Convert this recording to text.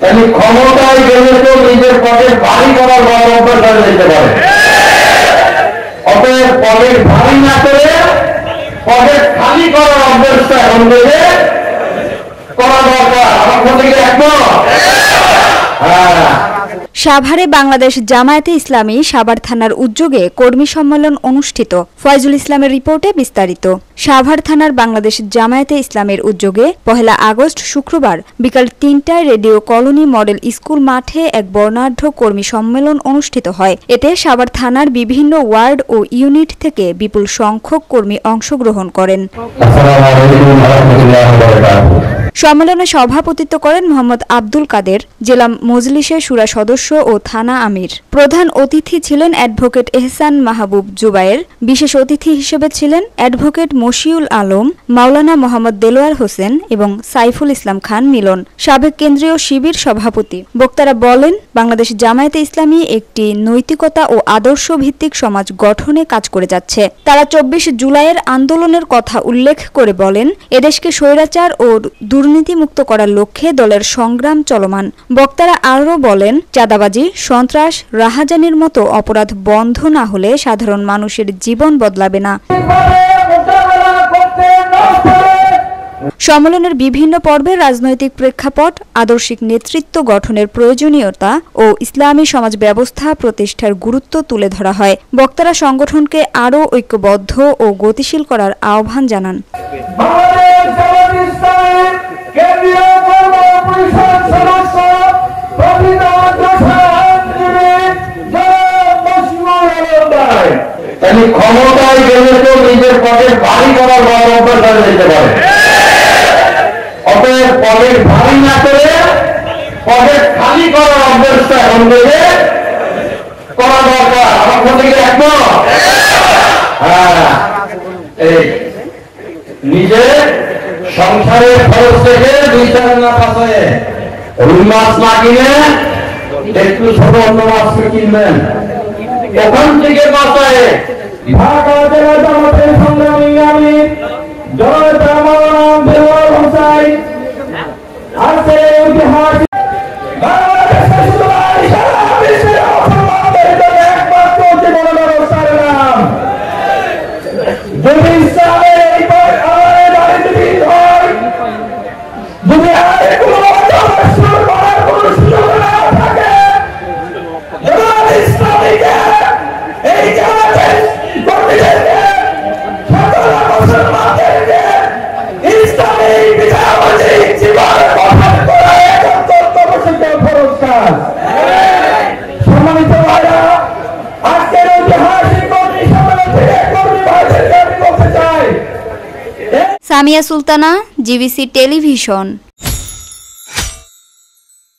তাহলে ক্ষমতায় গেলে তো নিজের পকেট ভারী করার অভ্যাস হয়ে যেতে পারে। অতএব পকেট ভারী না করে পকেট খালি করার অভ্যাসটা এখন থেকে করা দরকার। আমার সাথে কি একমত? হ্যাঁ। সাভারে বাংলাদেশ জামায়াতে ইসলামী সাভার থানার উদ্যোগে কর্মী সম্মেলন অনুষ্ঠিত। ফয়জুল ইসলামের রিপোর্টে বিস্তারিত। সাভার থানার বাংলাদেশ জামায়াতে ইসলামের উদ্যোগে 1 আগস্ট শুক্রবার বিকাল 3টায় রেডিও কলোনি মডেল স্কুল মাঠে এক বর্ণাঢ্য কর্মী সম্মেলন অনুষ্ঠিত হয়। এতে সাভার থানার বিভিন্ন ওয়ার্ড ও ইউনিট থেকে বিপুল সংখ্যক কর্মী অংশগ্রহণ করেন। সম্মেলনে সভাপতিত্ব করেন মোহাম্মদ আব্দুল কাদের, জেলা মজলিসের শুরা সদস্য ও থানা আমির। প্রধান অতিথি ছিলেন অ্যাডভোকেট এহসান মাহবুব জুবায়ের। বিশেষ অতিথি হিসেবে ছিলেন অ্যাডভোকেট মশিউল আলম, মাওলানা মোহাম্মদ দেলোয়ার হোসেন এবং সাইফুল ইসলাম খান মিলন, সাবেক কেন্দ্রীয় শিবির সভাপতি। বক্তারা বলেন, বাংলাদেশ জামায়াতে ইসলামী একটি নৈতিকতা ও আদর্শ ভিত্তিক সমাজ গঠনে কাজ করে যাচ্ছে। তারা 24 জুলাইয়ের আন্দোলনের কথা উল্লেখ করে বলেন, এদেশকে স্বৈরাচার ও দুর্নীতিমুক্ত করার লক্ষ্যে দলের সংগ্রাম চলমান। বক্তারা আরও বলেন, চাঁদাবাজি, সন্ত্রাস, রাহাজানির মতো অপরাধ বন্ধ না হলে সাধারণ মানুষের জীবন বদলাবে না। সম্মেলনের বিভিন্ন পর্বে রাজনৈতিক প্রেক্ষাপট, আদর্শিক নেতৃত্ব গঠনের প্রয়োজনীয়তা ও ইসলামী সমাজ ব্যবস্থা প্রতিষ্ঠার গুরুত্ব তুলে ধরা হয়। বক্তারা সংগঠনকে আরও ঐক্যবদ্ধ ও গতিশীল করার আহ্বান জানান। ক্ষমতায় গেলে তো নিজের পকেট ভারী করার অভ্যাস হয়ে যেতে পারে। অতএব পকেট ভারী না করে পকেট খালি করার অভ্যাসটা এখন থেকে করা দরকার। আমার সাথে কি একমত? হ্যাঁ। নিজে সংসারের খরচ থেকে 2-4 না পাশে রুই মাছ না কিনে একটু ছোট অন্য মাছ কিনবেন, ওখান থেকে বাঁচায়। ঢাকা জেলা জামাতের সংগ্রামী আমির জনতা মাওলানা দেলোয়ার হোসেন আছে ঐতিহাসিক সামিয়া সুলতানা, জিবিসি টেলিভিশন।